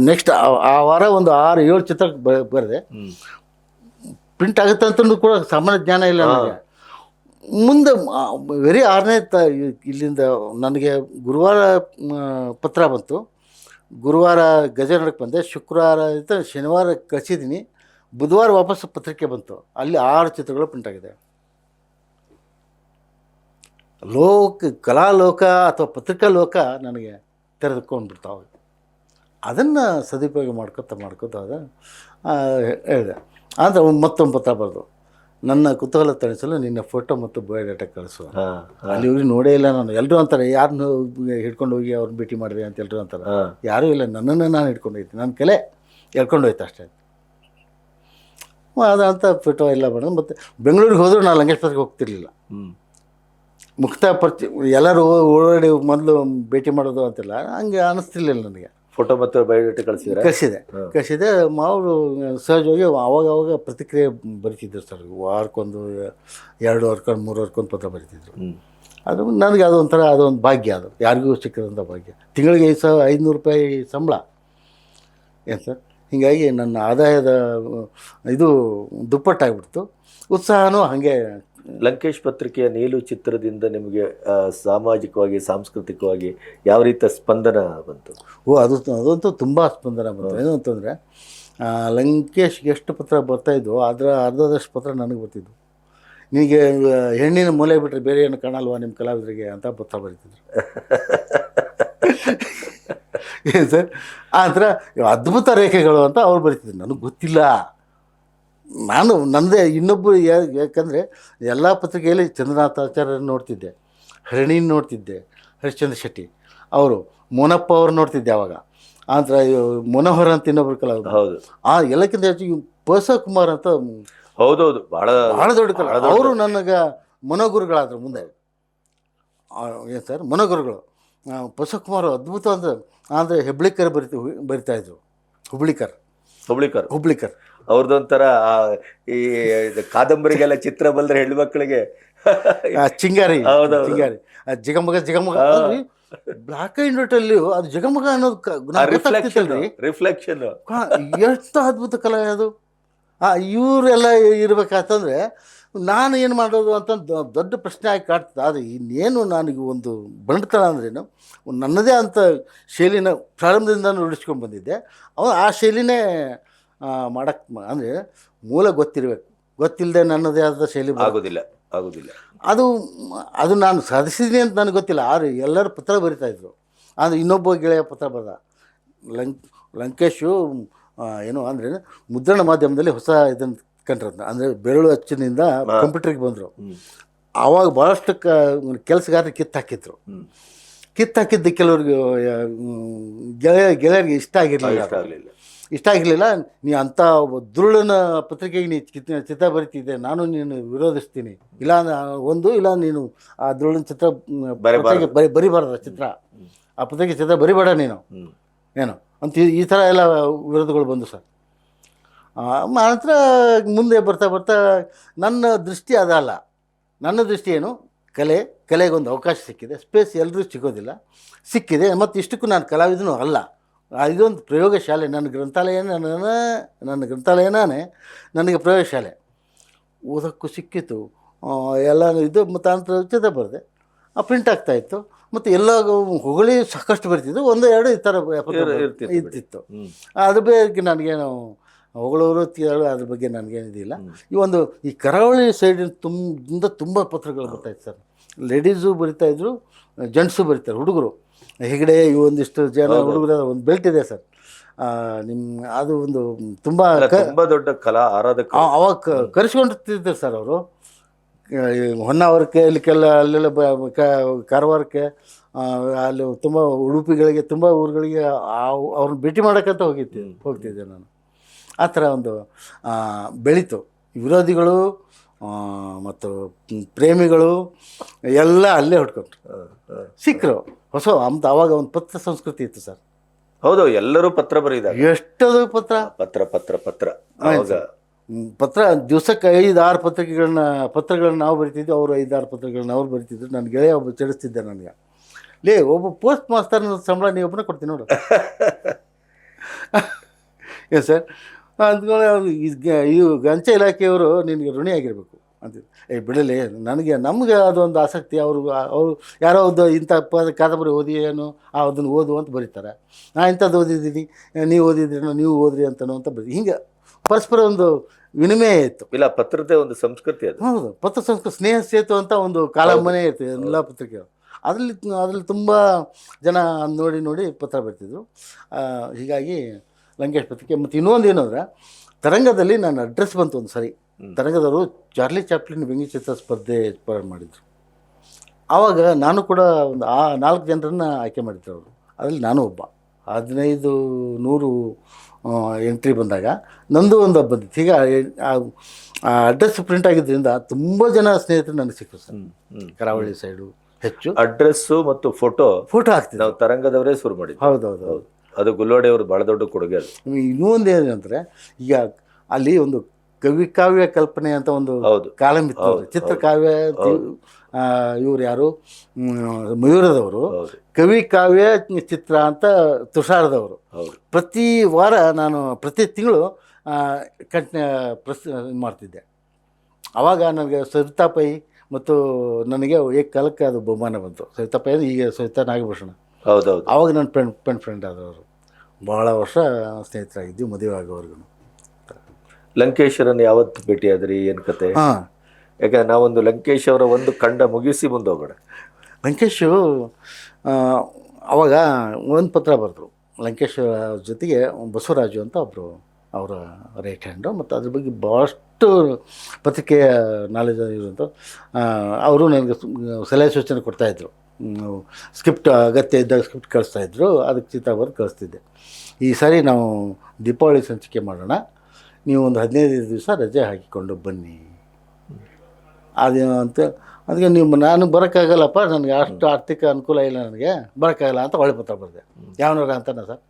ನೆಕ್ಸ್ಟ್ ಆ ವಾರ ಒಂದು 6-7 ಚಿತ್ರ ಬರೆದೆ. ಪ್ರಿಂಟ್ ಆಗುತ್ತೆ ಅಂತಂದು ಕೂಡ ಸಾಮಾನ್ಯ ಜ್ಞಾನ ಇಲ್ಲ ನನಗೆ. ಮುಂದೆ ವೆರಿ 6ನೇ ಇಲ್ಲಿಂದ ನನಗೆ ಗುರುವಾರ ಪತ್ರ ಬಂತು. ಗುರುವಾರ ಗಜನಡಕ್ಕೆ ಬಂದೆ, ಶುಕ್ರವಾರ ಶನಿವಾರ ಕಳಿಸಿದ್ದೀನಿ, ಬುಧವಾರ ವಾಪಸ್ ಪತ್ರಿಕೆ ಬಂತು. ಅಲ್ಲಿ 6 ಚಿತ್ರಗಳು ಪ್ರಿಂಟ್ ಆಗಿದೆ. ಕಲಾಲೋಕ ಅಥವಾ ಪತ್ರಿಕಾ ಲೋಕ ನನಗೆ ತೆರೆದುಕೊಂಡ್ಬಿಡ್ತಾವೆ. ಅದನ್ನು ಸದುಪಯೋಗ ಮಾಡ್ಕೋತ ಹೋದ. ಹೇಳಿದೆ ಅಂದರೆ ಮತ್ತೊಂದು ಪತ್ರ ಬರೆದು, ನನ್ನ ಕುತೂಹಲ ತಣಿಸಲು ನಿನ್ನ ಫೋಟೋ ಮತ್ತು ಬಯೋಡಾಟಾ ಕಳಿಸುವ. ಅಲ್ಲಿ ಹೋಗಿ ನೋಡೇ ಇಲ್ಲ ನಾನು. ಎಲ್ಲರೂ ಅಂತಾರೆ, ಯಾರನ್ನು ಹಿಡ್ಕೊಂಡು ಹೋಗಿ ಅವ್ರನ್ನ ಭೇಟಿ ಮಾಡಿದೆ ಅಂತ ಎಲ್ಲರೂ ಅಂತಾರೆ. ಯಾರೂ ಇಲ್ಲ, ನನ್ನನ್ನು ನಾನು ಹಿಡ್ಕೊಂಡು ಹೋಗ್ತೀನಿ, ನನ್ನ ಕಲೆ ಎಳ್ಕೊಂಡು ಹೋಯ್ತು ಅಷ್ಟೇ. ಅದಂತ ಫೋಟೋ ಎಲ್ಲ ಮಾಡೋದು. ಮತ್ತು ಬೆಂಗಳೂರಿಗೆ ಹೋದರೂ ನಾನು ಲಂಕೇಶ್ವರಕ್ಕೆ ಹೋಗ್ತಿರ್ಲಿಲ್ಲ. ಮುಕ್ತ ಪರಿಚಯ ಎಲ್ಲರೂ ಓಡಾಡಿ ಮೊದಲು ಭೇಟಿ ಮಾಡೋದು ಅಂತಿಲ್ಲ, ಹಂಗೆ ಅನ್ನಿಸ್ತಿರ್ಲಿಲ್ಲ ನನಗೆ. ಫೋಟೋ ಮತ್ತು ಬಯೋಡೇಟಾ ಕಳಿಸಿದೆ. ಅವರು ಸಹಜವಾಗಿ ಅವಾಗ ಪ್ರತಿಕ್ರಿಯೆ ಬರೀತಿದ್ರು ಸರ್. ವಾರಕ್ಕೊಂದು 2 ವಾರಕ್ಕೊಂದು 3 ವಾರಕ್ಕೊಂದು ಪತ್ರ ಬರೀತಿದ್ರು. ಅದು ನನಗೆ ಅದೊಂದು ಭಾಗ್ಯ, ಅದು ಯಾರಿಗೂ ಸಿಕ್ಕಿದಂಥ ಭಾಗ್ಯ. ತಿಂಗಳಿಗೆ 500 ರೂಪಾಯಿ ಸಂಬಳ ಏನು ಸರ್. ಹೀಗಾಗಿ ನನ್ನ ಆದಾಯದ ಇದು ದುಪ್ಪಟ್ಟಾಗ್ಬಿಡ್ತು. ಉತ್ಸಾಹನೂ ಹಾಗೆ. ಲಂಕೇಶ್ ಪತ್ರಿಕೆಯ ನೀಲು ಚಿತ್ರದಿಂದ ನಿಮಗೆ ಸಾಮಾಜಿಕವಾಗಿ, ಸಾಂಸ್ಕೃತಿಕವಾಗಿ ಯಾವ ರೀತಿಯ ಸ್ಪಂದನ ಬಂತು? ಅದಂತೂ ತುಂಬ ಸ್ಪಂದನ ಬಂತು. ಏನು ಅಂತಂದರೆ, ಲಂಕೇಶ್ಗೆ ಎಷ್ಟು ಪತ್ರ ಬರ್ತಾಯಿದ್ವು ಅದರ ಅರ್ಧದಷ್ಟು ಪತ್ರ ನನಗೆ ಬರ್ತಿದ್ವು. ನಿನಗೆ ಹೆಣ್ಣಿನ ಮೂಲೆ ಬಿಟ್ಟರೆ ಬೇರೆ ಏನು ಕಾಣಲ್ವಾ ನಿಮ್ಮ ಕಲಾವಿದರಿಗೆ ಅಂತ ಪತ್ರ ಬರೀತಿದ್ರು. ಏನು ಸರ್, ಆ ಥರ ಅದ್ಭುತ ರೇಖೆಗಳು ಅಂತ ಅವ್ರು ಬರೀತಿದ್ರು. ನನಗೆ ಗೊತ್ತಿಲ್ಲ, ನಾನು ನನ್ನದೇ ಇನ್ನೊಬ್ಬರು ಯಾಕಂದರೆ ಎಲ್ಲ ಪತ್ರಿಕೆಯಲ್ಲಿ ಚಂದ್ರನಾಥಾಚಾರ್ಯರನ್ನು ನೋಡ್ತಿದ್ದೆ, ಹರಿಣೀನ ನೋಡ್ತಿದ್ದೆ, ಹರಿಶ್ಚಂದ್ರ ಶೆಟ್ಟಿ ಅವರು, ಮೋನಪ್ಪ ಅವ್ರು ನೋಡ್ತಿದ್ದೆ ಆವಾಗ. ಆಂತರ ಮನೋಹರ ಅಂತ ಇನ್ನೊಬ್ರು ಕಲಾವಿದರು. ಹೌದು, ಎಲ್ಲಕ್ಕಿಂತ ಹೆಚ್ಚು ಪಸ ಕುಮಾರ್ ಅಂತ. ಹೌದೌದು, ಭಾಳ ದೊಡ್ಡ ಕಲಾ. ಅವರು ನನಗೆ ಮನೋಗುರುಗಳಾದರು ಮುಂದೆ. ಏನು ಸರ್, ಮನೋಗುರುಗಳು. ಪಸ ಕುಮಾರ್ ಅದ್ಭುತ ಅಂದರೆ ಹೆಬ್ಳಿಕರ್ ಬರಿತಾಯಿದ್ರು. ಹುಬ್ಳಿಕರ್ ಅವ್ರದ್ದೊಂಥರ ಈ ಕಾದಂಬರಿಗೆಲ್ಲ ಚಿತ್ರ ಬಂದ್ರೆ ಹೆಣ್ಣು ಮಕ್ಕಳಿಗೆ ಚಿಂಗಾರಿ ಜಿಗಮಗ ಬ್ಲಾಕ್ ಆ್ಯಂಡ್ ವೈಟ್ ಅಲ್ಲಿ ಅದು ಜಗಮಗ ಅನ್ನೋದು ರಿಫ್ಲೆಕ್ಷನ್ ಎಷ್ಟು ಅದ್ಭುತ ಕಲೆ ಅದು. ಇವರೆಲ್ಲ ಇರ್ಬೇಕಂತಂದ್ರೆ ನಾನು ಏನು ಮಾಡೋದು ಅಂತ ದೊಡ್ಡ ಪ್ರಶ್ನೆ ಆಗಿ ಕಾಡ್ತದೆ. ಆದರೆ ಇನ್ನೇನು ನನಗೆ ಒಂದು ಬಂಡ್ತನ ಅಂದ್ರೇನು, ನನ್ನದೇ ಅಂತ ಶೈಲಿನ ಪ್ರಾರಂಭದಿಂದ ರೂಢಿಸ್ಕೊಂಡು ಬಂದಿದ್ದೆ. ಆ ಶೈಲಿನೇ ಮಾಡಕ್ಕೆ ಅಂದರೆ ಮೂಲ ಗೊತ್ತಿರಬೇಕು. ಗೊತ್ತಿಲ್ಲದೆ ನನ್ನದೇ ಆದ ಶೈಲಿ ಆಗೋದಿಲ್ಲ. ಅದು ನಾನು ಸಾಧಿಸಿದ್ದೀನಿ ಅಂತ ನನಗೆ ಗೊತ್ತಿಲ್ಲ. ಆದರೆ ಎಲ್ಲರೂ ಪತ್ರ ಬರಿತಾಯಿದ್ರು. ಅಂದರೆ ಇನ್ನೊಬ್ಬ ಗೆಳೆಯ ಪತ್ರ ಬರೆದ, ಲಂಕೇಶು ಏನು ಅಂದರೆ ಮುದ್ರಣ ಮಾಧ್ಯಮದಲ್ಲಿ ಹೊಸ ಇದನ್ನು ಕಂಡ್ರಂತ, ಅಂದರೆ ಬೆರಳು ಅಚ್ಚಿನಿಂದ ಕಂಪ್ಯೂಟರ್ಗೆ ಬಂದರು. ಆವಾಗ ಭಾಳಷ್ಟು ಕೆಲಸಗಾರರು ಕಿತ್ತಾಕಿದ್ರು. ಕೆಲವ್ರಿಗೆ ಗೆಳೆಯರಿಗೆ ಇಷ್ಟ ಆಗಿರಲಿಲ್ಲ. ನೀ ಅಂಥ ದುರುಳನ ಪತ್ರಿಕೆಗೆ ನೀ ಚಿತ್ರ ಬರಿತಿದ್ದೆ, ನಾನು ನೀನು ವಿರೋಧಿಸ್ತೀನಿ, ಇಲ್ಲ ನೀನು ಆ ದುರುಳನ ಚಿತ್ರ ಬರಿಬಾರ್ದ ಚಿತ್ರ, ಆ ಪತ್ರಿಕೆ ಚಿತ್ರ ಬರಿಬೇಡ ನೀನು ಏನು ಅಂತ ಈ ಥರ ಎಲ್ಲ ವಿರೋಧಗಳು ಬಂದು ಸರ್. ನಂತರ ಮುಂದೆ ಬರ್ತಾ ನನ್ನ ದೃಷ್ಟಿ ಅದಲ್ಲ. ನನ್ನ ದೃಷ್ಟಿ ಏನು, ಕಲೆಗೊಂದು ಅವಕಾಶ ಸಿಕ್ಕಿದೆ, ಸ್ಪೇಸ್ ಎಲ್ಲರೂ ಸಿಕ್ಕಿದೆ. ಮತ್ತು ಇಷ್ಟಕ್ಕೂ ನಾನು ಕಲಾವಿದನೂ ಅಲ್ಲ. ಇದೊಂದು ಪ್ರಯೋಗಶಾಲೆ. ನನ್ನ ಗ್ರಂಥಾಲಯನೇ ನನಗೆ ಪ್ರಯೋಗಶಾಲೆ. ಓದೋಕ್ಕೂ ಸಿಕ್ಕಿತ್ತು ಎಲ್ಲ. ಇದು ಮತ್ತು ಅಂತರ ಚಿತ್ರ ಬರೆದೆ, ಪ್ರಿಂಟ್ ಆಗ್ತಾಯಿತ್ತು. ಮತ್ತು ಎಲ್ಲ ಹೊಗಳಿ ಸಾಕಷ್ಟು ಬರ್ತಿದ್ದು, 1-2 ಈ ಥರ ಇರ್ತಿತ್ತು. ಅದ್ರ ಬಗ್ಗೆ ನನಗೇನು ಹೊಗಳವರು ಅದ್ರ ಬಗ್ಗೆ ನನಗೇನಿದಿಲ್ಲ. ಈ ಕರಾವಳಿ ಸೈಡಿನ ತುಂಬ ಪತ್ರಗಳು ಬರ್ತಾಯಿತ್ತು ಸರ್. ಲೇಡೀಸು ಬರಿತಾಯಿದ್ರು, ಜೆಂಟ್ಸು ಬರೀತಾರೆ, ಹುಡುಗರು. ಹೆಗಡೆ ಇವು ಒಂದಿಷ್ಟು ಜನ ಹುಡುಗರ ಒಂದು ಬೆಲ್ಟ್ ಇದೆ ಸರ್. ನಿಮ್ಮ ಅದು ಒಂದು ತುಂಬ ತುಂಬಾ ದೊಡ್ಡ ಕಲಾ ಆರಾಧಕ. ಅವಾಗ ಕರೆಸ್ಕೊಂಡಿರ್ತಿದ್ರು ಸರ್ ಅವರು. ಹೊನ್ನಾವರಕ್ಕೆ ಇಲ್ಲಿಕ್ಕೆಲ್ಲ ಅಲ್ಲೆಲ್ಲ ಕಾರವಾರಕ್ಕೆ ಅಲ್ಲಿ ತುಂಬ ಉಡುಪಿಗಳಿಗೆ ತುಂಬ ಊರುಗಳಿಗೆ ಅವ್ರನ್ನ ಭೇಟಿ ಮಾಡೋಕ್ಕಂತ ಹೋಗ್ತಿದ್ದೆ ನಾನು. ಆ ಥರ ಒಂದು ಬೆಳೀತು. ವಿರೋಧಿಗಳು ಮತ್ತು ಪ್ರೇಮಿಗಳು ಎಲ್ಲ ಅಲ್ಲೇ ಹುಡ್ಕೊಂಡ್ರು, ಸಿಕ್ಕರು. ಹೊಸ ಅವಾಗ ಒಂದು ಪತ್ರ ಸಂಸ್ಕೃತಿ ಇತ್ತು ಸರ್. ಹೌದು, ಎಲ್ಲರೂ ಪತ್ರ ಬರೀತಾರೆ. ಎಷ್ಟದು ಪತ್ರ ಪತ್ರ ಪತ್ರ ಪತ್ರ ಪತ್ರ ದಿವಸಕ್ಕೆ 5-6 ಪತ್ರಗಳನ್ನ ನಾವು ಬರಿತಿದ್ವಿ. ಅವರು 5-6 ಪತ್ರಗಳನ್ನ ಅವ್ರು ಬರಿತಿದ್ರು. ನನ್ನ ಗೆಳೆಯ ಒಬ್ಬ ಚಡಿಸ್ತಿದ್ದೆ ನನಗೆ, ಲೇ ಒಬ್ಬ ಪೋಸ್ಟ್ ಮಾಸ್ತರ್ನ ಸಂಬಳ ನೀವು ಒಬ್ಬನೇ ಕೊಡ್ತೀನಿ ನೋಡು. ಏನು ಸರ್ ಅಂದ್ಕೊಳ್ಳಿ, ಇವು ಅಂಚೆ ಇಲಾಖೆಯವರು ನಿನಗೆ ಋಣಿಯಾಗಿರಬೇಕು ಅಂತಿದ್ರು. ಬಿಡಲಿ, ನಮಗೆ ಅದೊಂದು ಆಸಕ್ತಿ. ಅವರು ಯಾರೋ ಒಂದು ಇಂಥ ಕಾದಂಬರಿ ಓದಿ ಏನು ಅದನ್ನು ಓದು ಅಂತ ಬರೀತಾರೆ. ನಾ ಇಂಥದ್ದು ಓದಿದ್ದೀನಿ, ನೀವು ಓದಿದ್ರೇನೋ, ನೀವು ಓದ್ರಿ ಅಂತನೋ ಅಂತ ಬರೀ ಹಿಂಗೆ ಪರಸ್ಪರ ಒಂದು ವಿನಿಮಯ ಇತ್ತು. ಇಲ್ಲ, ಪತ್ರದ ಒಂದು ಸಂಸ್ಕೃತಿ ಅದು. ಹೌದು, ಪತ್ರ ಸಂಸ್ಕೃತಿ. ಸ್ನೇಹ ಸೇತು ಅಂತ ಒಂದು ಕಾಲಂಬನೇ ಇರ್ತದೆ ಎಲ್ಲ ಪತ್ರಿಕೆಗಳು. ಅದರಲ್ಲಿ ತುಂಬ ಜನ ನೋಡಿ ಪತ್ರ ಬರ್ತಿದ್ರು. ಹೀಗಾಗಿ ಲಂಕೇಶ್ ಪತ್ರಿಕೆ. ಮತ್ತು ಇನ್ನೊಂದು ಏನಂದ್ರೆ, ತರಂಗದಲ್ಲಿ ನನ್ನ ಅಡ್ರೆಸ್ ಬಂತು ಒಂದು ಸರಿ. ತರಂಗದವರು ಚಾರ್ಲಿ ಚಾಪ್ಲಿನ್ ವ್ಯಂಗ್ಯಚಿತ್ರ ಸ್ಪರ್ಧೆ ಮಾಡಿದರು. ಆವಾಗ ನಾನು ಕೂಡ ಒಂದು 4 ಜನರನ್ನು ಆಯ್ಕೆ ಮಾಡಿದ್ರು ಅವರು. ಅದರಲ್ಲಿ ನಾನು ಒಬ್ಬ. 1500 ಎಂಟ್ರಿ ಬಂದಾಗ ನಂದು ಒಂದು ಬಂದಿತ್ತು. ಈಗ ಆ ಅಡ್ರೆಸ್ ಪ್ರಿಂಟ್ ಆಗಿದ್ದರಿಂದ ತುಂಬ ಜನ ಸ್ನೇಹಿತರು ನನಗೆ ಸಿಕ್ಕರು ಸರ್. ಕರಾವಳಿ ಸೈಡು ಹೆಚ್ಚು. ಅಡ್ರೆಸ್ಸು ಮತ್ತು ಫೋಟೋ ಹಾಕ್ತಿದ್ದೆ. ನಾವು ತರಂಗದವರೇ ಶುರು ಮಾಡಿದ್ವಿ. ಹೌದು. ಅದು ಗುಲ್ಲೋಡಿ ಅವರು ಭಾಳ ದೊಡ್ಡ ಕೊಡುಗೆ. ಅದು ಇನ್ನೊಂದು ಏನಂದರೆ, ಈಗ ಅಲ್ಲಿ ಒಂದು ಕವಿ ಕಾವ್ಯ ಕಲ್ಪನೆ ಅಂತ ಒಂದು ಕಾಲಂ ಇತ್ತು. ಚಿತ್ರಕಾವ್ಯ ಇವರು ಯಾರು, ಮಯೂರದವರು. ಕವಿ ಕಾವ್ಯ ಚಿತ್ರ ಅಂತ ತುಷಾರದವರು. ಪ್ರತಿ ವಾರ ನಾನು ಪ್ರತಿ ತಿಂಗಳು ಮಾಡ್ತಿದ್ದೆ. ಆವಾಗ ನನಗೆ ಸವಿತಾ ಪೈ ಮತ್ತು ನನಗೆ ಏಕಕಾಲಕ್ಕೆ ಅದು ಬಹುಮಾನ ಬಂತು. ಸವಿತಾ ಪೈ ಅಂದರೆ ಈಗ ಸವಿತಾ ನಾಗಭೂಷಣ. ಹೌದೌದು. ಆವಾಗ ನನ್ನ ಫ್ರೆಂಡ್ ಆದವರು. ಭಾಳ ವರ್ಷ ಸ್ನೇಹಿತರಾಗಿದ್ವಿ, ಮದುವೆ ಆಗೋವರೆಗೂ. ಲಂಕೇಶರನ್ನು ಯಾವತ್ತು ಭೇಟಿಯಾದ್ರಿ, ಏನು ಕತೆ? ಯಾಕಂದ್ರೆ ನಾವೊಂದು ಲಂಕೇಶ್ ಅವರ ಒಂದು ಕಂಡ ಮುಗಿಸಿ ಮುಂದೆ ಹೋಗೋಣ. ಲಂಕೇಶು ಅವಾಗ ಒಂದು ಪತ್ರ ಬರೆದ್ರು. ಲಂಕೇಶ್ ಜೊತೆಗೆ ಬಸವರಾಜು ಅಂತ ಒಬ್ಬರು ಅವರ ರೈಟ್ ಹ್ಯಾಂಡು, ಮತ್ತು ಅದ್ರ ಬಗ್ಗೆ ಭಾಳಷ್ಟು ಪತ್ರಿಕೆಯ ನಾಲೆಜ್ ಇರುವಂಥ ಅವರು ನನಗೆ ಸಲಹೆ ಸೂಚನೆ ಕೊಡ್ತಾಯಿದ್ರು. ಸ್ಕ್ರಿಪ್ಟ್ ಅಗತ್ಯ ಇದ್ದಾಗ ಸ್ಕ್ರಿಪ್ಟ್ ಕಳಿಸ್ತಾಯಿದ್ರು, ಅದಕ್ಕೆ ಚಿತ್ರ ಬರೆದು ಕಳಿಸ್ತಿದ್ದೆ. ಈ ಸಾರಿ ನಾವು ದೀಪಾವಳಿ ಸಂಚಿಕೆ ಮಾಡೋಣ, ನೀವು ಒಂದು 15 ದಿವಸ ರಜೆ ಹಾಕಿಕೊಂಡು ಬನ್ನಿ ಅಂತ. ಅದಕ್ಕೆ ನಾನು ಬರೋಕ್ಕಾಗಲ್ಲಪ್ಪ, ನನಗೆ ಅಷ್ಟು ಆರ್ಥಿಕ ಅನುಕೂಲ ಇಲ್ಲ, ನನಗೆ ಬರೋಕ್ಕಾಗಲ್ಲ ಅಂತ ಒಳ್ಳೆ ಪತ್ರ ಬರೆದೆ. ಯಾವನಾರ ಅಂತಾನೆ ಸರ್.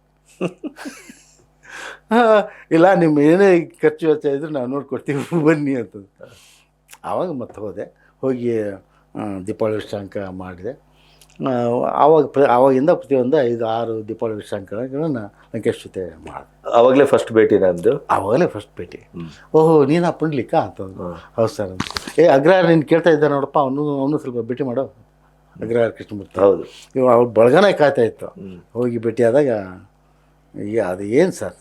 ಇಲ್ಲ, ನಿಮ್ಮ ಏನೇ ಖರ್ಚು ವೆಚ್ಚ ಇದ್ರೂ ನಾವು ನೋಡ್ಕೊಡ್ತೀವಿ, ಬನ್ನಿ ಅಂತ. ಆವಾಗ ಮತ್ತೆ ಹೋಗಿ ದೀಪಾವಳಿ ವಿಶ್ರಾಂಕ ಮಾಡಿದೆ. ಆವಾಗಿಂದ ಪ್ರತಿಯೊಂದು 5-6 ದೀಪಾವಳಿ ವಿಶ್ರಾಂಕಗಳನ್ನು ಲಂಕೇಶ್ ಜೊತೆ ಮಾಡಿದೆ. ಆವಾಗಲೇ ಫಸ್ಟ್ ಭೇಟಿ ನಂದು. ಆವಾಗಲೇ ಫಸ್ಟ್ ಭೇಟಿ. ಓಹೋ, ನೀನು ಪುಂಡ್ಲಿಕ್ಕ ಅಂತಂದು. ಹೌದು ಸರ್ ಅಂತ. ಅಗ್ರಹಾರ ನೀನು ಕೇಳ್ತಾ ಇದ್ದ ನೋಡಪ್ಪ, ಅವನು ಸ್ವಲ್ಪ ಭೇಟಿ ಮಾಡೋ, ಅಗ್ರಹಾರ ಕೃಷ್ಣಮೂರ್ತಿ. ಹೌದು, ಇವು ಅವ್ರ ಬಳಗನೇ ಕಾಯ್ತಾ ಇತ್ತು. ಹೋಗಿ ಭೇಟಿಯಾದಾಗ ಈಗ ಅದು ಏನು ಸರ್,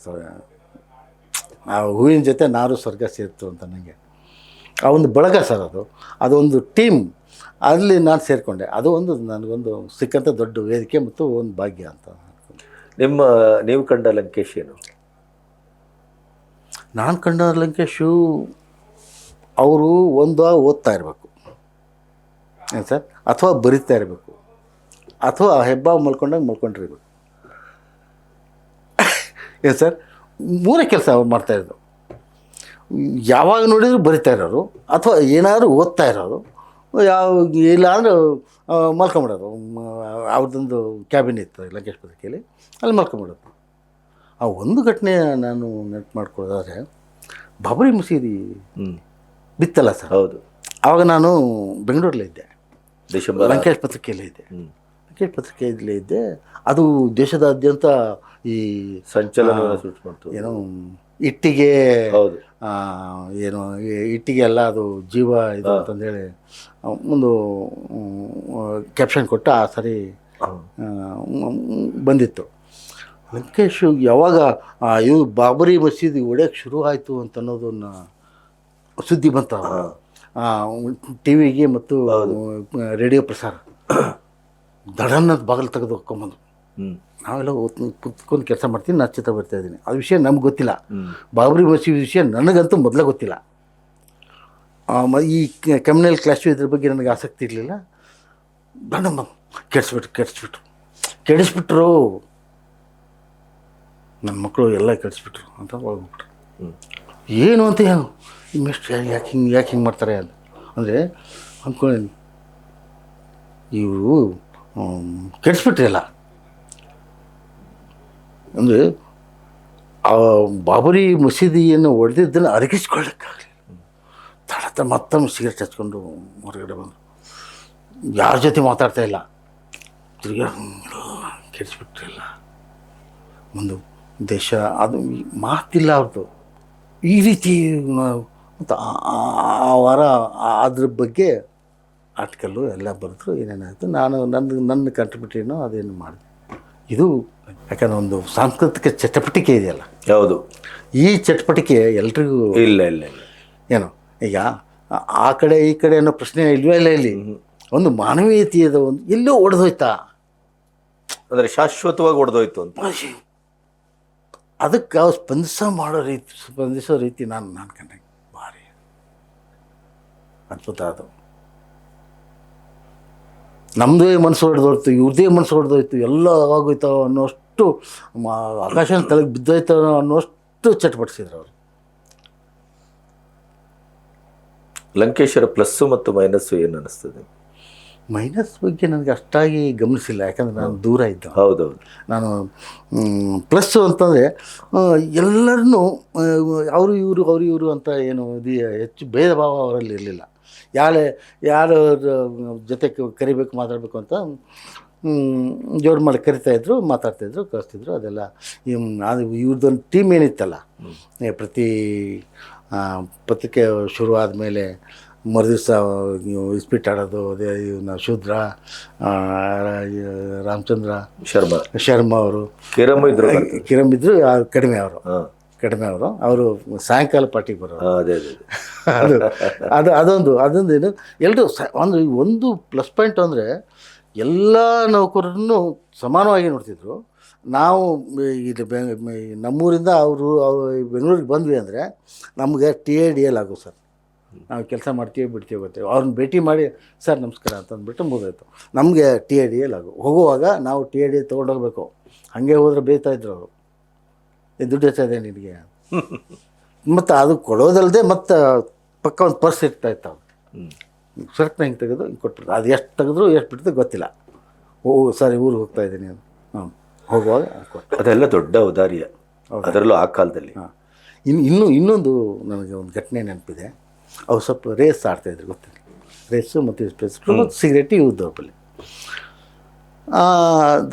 ಆ ಹೂವಿನ ಜೊತೆ ನಾರು ಸ್ವರ್ಗ ಸೇರಿತು ಅಂತ ನನಗೆ ಆ ಒಂದು ಬಳಗ ಸರ್. ಅದೊಂದು ಟೀಮ್. ಅಲ್ಲಿ ನಾನು ಸೇರಿಕೊಂಡೆ. ಅದು ಒಂದು ನನಗೊಂದು ಸಿಕ್ಕಂಥ ದೊಡ್ಡ ವೇದಿಕೆ ಮತ್ತು ಒಂದು ಭಾಗ್ಯ ಅಂತ. ನೀವು ಕಂಡ ಲಂಕೇಶ್ ಏನು? ನಾನು ಕಂಡ ಲಂಕೇಶು ಅವರು ಓದ್ತಾ ಇರಬೇಕು ಏನು ಸರ್, ಅಥವಾ ಬರಿತಾ ಇರಬೇಕು, ಅಥವಾ ಹೆಬ್ಬ ಮಲ್ಕೊಂಡಿರ್ಬೇಕು. ಏನು ಸರ್, 3 ಕೆಲಸ ಅವ್ರು ಮಾಡ್ತಾಯಿದ್ರು. ಯಾವಾಗ ನೋಡಿದ್ರು ಬರಿತಾ ಇರೋರು, ಅಥವಾ ಏನಾದರೂ ಓದ್ತಾ ಇರೋರು, ಇಲ್ಲ ಅಂದರೆ ಮಲ್ಕೊಂಬಿಡೋದು. ಅವ್ರದ್ದೊಂದು ಕ್ಯಾಬಿನ್ ಇತ್ತು ಲಂಕೇಶ್ ಪತ್ರಿಕೆಯಲ್ಲಿ, ಅಲ್ಲಿ ಮಲ್ಕೊಂಬಿಡೋದು. ಆ ಒಂದು ಘಟನೆ ನಾನು ನೆನಪು ಮಾಡ್ಕೊಳ್ಳೋದಾದ್ರೆ, ಬಾಬರಿ ಮಸೀದಿ ಬಿತ್ತಲ್ಲ ಸರ್. ಹೌದು. ಆವಾಗ ನಾನು ಬೆಂಗಳೂರಲ್ಲೇ ಇದ್ದೆ, ಲಂಕೇಶ್ ಪತ್ರಿಕೆಯಲ್ಲೇ ಇದ್ದೆ. ಲಂಕೇಶ್ ಪತ್ರಿಕೆಯಲ್ಲೇ ಇದ್ದೆ. ಅದು ದೇಶದಾದ್ಯಂತ ಈ ಸಂಚಲನ ಸೃಷ್ಟಿ ಮಾಡ್ತು. ಏನೋ ಇಟ್ಟಿಗೆ, ಏನು ಇಟ್ಟಿಗೆ ಎಲ್ಲ ಅದು ಜೀವ ಇದು ಅಂತಂದೇಳಿ ಒಂದು ಕ್ಯಾಪ್ಷನ್ ಕೊಟ್ಟು ಆ ಸರಿ ಬಂದಿತ್ತು. ಲಂಕೇಶ್ ಯಾವಾಗ ಇವು ಬಾಬರಿ ಮಸೀದಿ ಒಡೆಯಕ್ಕೆ ಶುರು ಆಯಿತು ಅಂತ ಅನ್ನೋದನ್ನು ಸುದ್ದಿ ಬಂತ ಟಿ ವಿಗೆ ಮತ್ತು ರೇಡಿಯೋ ಪ್ರಸಾರ. ದಡನ್ನ ಬಾಗಿಲು ತೆಗೆದು ಹೊಕ್ಕೊಂಬಂದು ಹ್ಮ್ ನಾವೆಲ್ಲ ಕುತ್ಕೊಂಡು ಕೆಲಸ ಮಾಡ್ತೀನಿ, ನಾನು ಚಿತ್ರ ಬರ್ತಾ ಇದ್ದೀನಿ. ಆ ವಿಷಯ ನಮ್ಗೆ ಗೊತ್ತಿಲ್ಲ. ಹ್ಮ್ ಬಾಬರಿ ಮಸೀದಿ ವಿಷಯ ನನಗಂತೂ ಮೊದಲೇ ಗೊತ್ತಿಲ್ಲ. ಈ ಕಮ್ಯುನಲ್ ಕ್ಲಾಶು ಇದ್ರ ಬಗ್ಗೆ ನನಗೆ ಆಸಕ್ತಿ ಇರಲಿಲ್ಲ. ದಡಮ್ಮ ಕೆಡಿಸ್ಬಿಟ್ರು ನನ್ನ ಮಕ್ಕಳು ಎಲ್ಲ ಕೆಡಿಸ್ಬಿಟ್ರು ಅಂತ ಹೋಗ್ಬಿಟ್ರು. ಏನು ಅಂತ ಏನು ಮಿಸ್ಟ್ರಿ ಯಾಕೆ ಹಿಂಗೆ ಮಾಡ್ತಾರೆ ಅಂತ ಅಂದರೆ ಅಂದ್ಕೊಂಡು ಇವರು ಕೆಡಿಸ್ಬಿಟ್ರಿ ಎಲ್ಲ. ಅಂದರೆ ಆ ಬಾಬರಿ ಮಸೀದಿಯನ್ನು ಹೊಡೆದಿದ್ದನ್ನು ಅರಗಿಸ್ಕೊಳ್ಳೋಕ್ಕಾಗಲಿಲ್ಲ. ತಡ ಮತ್ತೊಮ್ಮೆ ಸಿಗರೇಟ್ ಹಚ್ಕೊಂಡು ಹೊರಗಡೆ ಬಂದರು. ಯಾರ ಜೊತೆ ಮಾತಾಡ್ತಾ ಇಲ್ಲ. ತಿರ್ಗಿ ಕೆಡಿಸ್ಬಿಟ್ರಿಲ್ಲ. ಒಂದು ದೇಶ ಅದು ಮಾತಿಲ್ಲ ಅವ್ರದ್ದು. ಈ ರೀತಿ ಮತ್ತು ಆ ವಾರ ಅದ್ರ ಬಗ್ಗೆ ಆರ್ಟಿಕಲ್ಲು ಎಲ್ಲ ಬರೆದ್ರು. ಏನೇನಾಯಿತು ನಾನು ನನ್ನ ಕಂಟ್ರಿಬ್ಯೂಟೇನೋ ಅದೇನು ಮಾಡಿದೆ. ಇದು ಯಾಕಂದ್ರೆ ಒಂದು ಸಾಂಸ್ಕೃತಿಕ ಚಟುವಟಿಕೆ ಇದೆಯಲ್ಲ, ಹೌದು. ಈ ಚಟುವಟಿಕೆ ಎಲ್ರಿಗೂ ಇಲ್ಲ ಇಲ್ಲ ಇಲ್ಲ ಏನು ಈಗ ಆ ಕಡೆ ಈ ಕಡೆ ಅನ್ನೋ ಪ್ರಶ್ನೆ ಇಲ್ವೇ ಇಲ್ಲ. ಇಲ್ಲಿ ಒಂದು ಮಾನವೀಯತೆಯದ ಒಂದು ಎಲ್ಲೋ ಒಡೆದೋಯ್ತಾ, ಅಂದರೆ ಶಾಶ್ವತವಾಗಿ ಹೊಡೆದೋಯ್ತು ಅಂತ. ಅದಕ್ಕೆ ಅವ್ರು ಸ್ಪಂದಿಸೋ ರೀತಿ ನಾನು ಕಂಡೆ ಭಾರಿ ಅದ್ಭುತ. ಅದು ನಮ್ಮದೇ ಮನಸ್ಸು ಹೊಡೆದೋಯ್ತು, ಇವ್ರದೇ ಮನಸ್ಸು ಹೊಡೆದೋಯ್ತು, ಎಲ್ಲ ಆಗೋಯ್ತು ಅನ್ನೋಷ್ಟು ಆಕಾಶನ ತಲೆಗೆ ಬಿದ್ದೋಯ್ತು ಅನ್ನೋಷ್ಟು ಚಟ್ಪಡಿಸಿದ್ರು ಅವರು. ಲಂಕೇಶ್ವರ ಪ್ಲಸ್ಸು ಮತ್ತು ಮೈನಸ್ಸು ಏನು ಅನ್ನಿಸ್ತದೆ? ಮೈನಸ್ ಬಗ್ಗೆ ನನಗೆ ಅಷ್ಟಾಗಿ ಗಮನಿಸಿಲ್ಲ, ಯಾಕಂದರೆ ನಾನು ದೂರ ಇದ್ದೆ. ಹೌದೌದು. ನಾನು ಪ್ಲಸ್ಸು ಅಂತಂದರೆ ಎಲ್ಲರನ್ನೂ ಅವರು ಇವರು ಅಂತ ಏನು ಹೆಚ್ಚು ಭೇದ ಭಾವ ಅವರಲ್ಲಿ ಇರಲಿಲ್ಲ. ಯಾರ ಜೊತೆ ಕರಿಬೇಕು ಮಾತಾಡಬೇಕು ಅಂತ ಜೋರು ಮಾಡಿ ಕರಿತಾಯಿದ್ರು, ಮಾತಾಡ್ತಾಯಿದ್ರು, ಕಳಿಸ್ತಿದ್ರು. ಅದೆಲ್ಲ ಅದು ಇವ್ರದ್ದೊಂದು ಟೀಮ್ ಏನಿತ್ತಲ್ಲ, ಪ್ರತಿ ಪತ್ರಿಕೆ ಶುರುವಾದ ಮೇಲೆ ಮರುದಿವಸ ಇಸ್ಪೀಟ್ ಆಡೋದು, ಅದೇ ಇವನ್ನ ಶೂದ್ರ ರಾಮಚಂದ್ರ ಶರ್ಮಾ ಅವರು ಕಿರಮ್ ಇದ್ರು, ಕಡಿಮೆ ಅವರು ಸಾಯಂಕಾಲ ಪಾರ್ಟಿಗೆ ಬರೋರು. ಅದೊಂದು ಏನು ಎಲ್ಲರೂ ಒಂದು ಪ್ಲಸ್ ಪಾಯಿಂಟ್ ಅಂದರೆ ಎಲ್ಲ ನೌಕರರನ್ನು ಸಮಾನವಾಗಿ ನೋಡ್ತಿದ್ರು. ನಾವು ಇದು ನಮ್ಮೂರಿಂದ ಅವರು ಬೆಂಗಳೂರಿಗೆ ಬಂದ್ವಿ ಅಂದರೆ ನಮಗೆ TIDL ಆಗು ಸರ್, ನಾವು ಕೆಲಸ ಮಾಡ್ತೀವಿ ಬಿಡ್ತೀವಿ ಗೊತ್ತೇವೆ. ಅವ್ರನ್ನ ಭೇಟಿ ಮಾಡಿ ಸರ್ ನಮಸ್ಕಾರ ಅಂತ ಅಂದ್ಬಿಟ್ಟು ಮುಗಿದೋಯ್ತು. ನಮಗೆ TIDL ಆಗು. ಹೋಗುವಾಗ ನಾವು TIDL ತೊಗೊಂಡೋಗ್ಬೇಕು, ಹಾಗೆ ಹೋದ್ರೆ ಬೇಯ್ತಾಯಿದ್ರು ಅವರು, ದುಡ್ಡು ಹೆಚ್ಚದೆ ನಿನಗೆ ಮತ್ತು ಅದು ಕೊಡೋದಲ್ಲದೆ ಮತ್ತು ಪಕ್ಕ ಒಂದು ಪರ್ಸ್ ಇರ್ತಾಯಿತ್ತು. ಅವ್ರು ಶರ್ಟ್ನ ಹಿಂಗೆ ತೆಗೆದು ಹಿಂಗೆ ಕೊಟ್ಬಿಟ್ಟು ಅದು ಎಷ್ಟು ತೆಗೆದ್ರು ಎಷ್ಟು ಬಿಡ್ತು ಗೊತ್ತಿಲ್ಲ. ಸರಿ ಊರಿಗೆ ಹೋಗ್ತಾ ಇದ್ದೀನಿ ಅಂತ ಹೋಗುವಾಗ ಕೊಟ್ಟು. ಅದೆಲ್ಲ ದೊಡ್ಡ ಉದಾರ್ಯ ಅದರಲ್ಲೂ ಆ ಕಾಲದಲ್ಲಿ. ಇನ್ನೊಂದು ನನಗೆ ಒಂದು ಘಟನೆ ನೆನಪಿದೆ. ಅವ್ರು ಸ್ವಲ್ಪ ರೇಸ್ ಆಡ್ತಾಯಿದ್ರು, ಗೊತ್ತಿಲ್ಲ, ರೇಸು ಮತ್ತು ಸಿಗರೇಟ್ ಇವು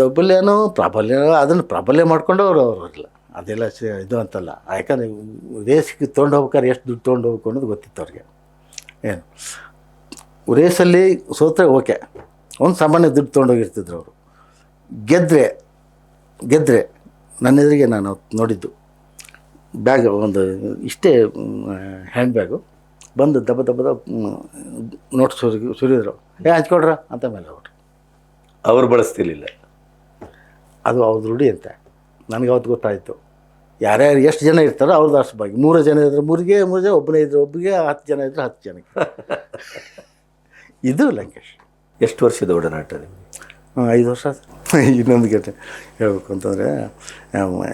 ದೌರ್ಬಲ್ಯನೋ ಪ್ರಾಬಲ್ಯನೋ ಅದನ್ನು ಪ್ರಾಬಲ್ಯ ಮಾಡ್ಕೊಂಡು ಅವರಿಲ್ಲ, ಅದೆಲ್ಲ ಇದು ಅಂತಲ್ಲ. ಯಾಕಂದರೆ ರೇಸ್ಗೆ ತೊಗೊಂಡು ಹೋಗ್ಬೇಕಾದ್ರೆ ಎಷ್ಟು ದುಡ್ಡು ತೊಗೊಂಡು ಹೋಗ್ಬೇಕು ಅನ್ನೋದು ಗೊತ್ತಿತ್ತು ಅವ್ರಿಗೆ. ಏನು ರೇಸಲ್ಲಿ ಸೋತ್ರೆ ಓಕೆ, ಒಂದು ಸಾಮಾನ್ಯ ದುಡ್ಡು ತೊಗೊಂಡೋಗಿರ್ತಿದ್ರು ಅವರು. ಗೆದ್ದರೆ ನನ್ನ ಎದುರಿಗೆ ನಾನು ನೋಡಿದ್ದು ಬ್ಯಾಗ್ ಒಂದು ಇಷ್ಟೇ ಹ್ಯಾಂಡ್ ಬ್ಯಾಗು ಬಂದು ದಬ್ಬ ನೋಟ್ಸ್ ಸುರಿದ್ರು. ಹಂಚ್ಕೊಡ್ರ ಅಂತ ಮೇಲೆ ಹೊಟ್ರು. ಅವ್ರು ಬಳಸ್ತಿರ್ಲಿಲ್ಲ, ಅದು ಅವ್ರದ್ದು ರೂಢಿ ಅಂತ ನನಗೆ ಅವತ್ತು ಗೊತ್ತಾಯಿತು. ಯಾರ್ಯಾರು ಎಷ್ಟು ಜನ ಇರ್ತಾರೋ ಅವ್ರದ್ದು ಅಷ್ಟು ಬಾಗಿ. 3 ಜನ ಇದ್ದರೆ 3 ಜನ, ಒಬ್ಬನೇ ಇದ್ದರೆ ಒಬ್ಬರಿಗೆ, 10 ಜನ ಇದ್ದರೆ 10 ಜನಕ್ಕೆ. ಇದು ಲಂಕೇಶ್. ಎಷ್ಟು ವರ್ಷದ ಒಡನಾಟ ನಿಮಗೆ? 5 ವರ್ಷ. ಇನ್ನೊಂದು ಘಟನೆ ಹೇಳಬೇಕು ಅಂತಂದರೆ,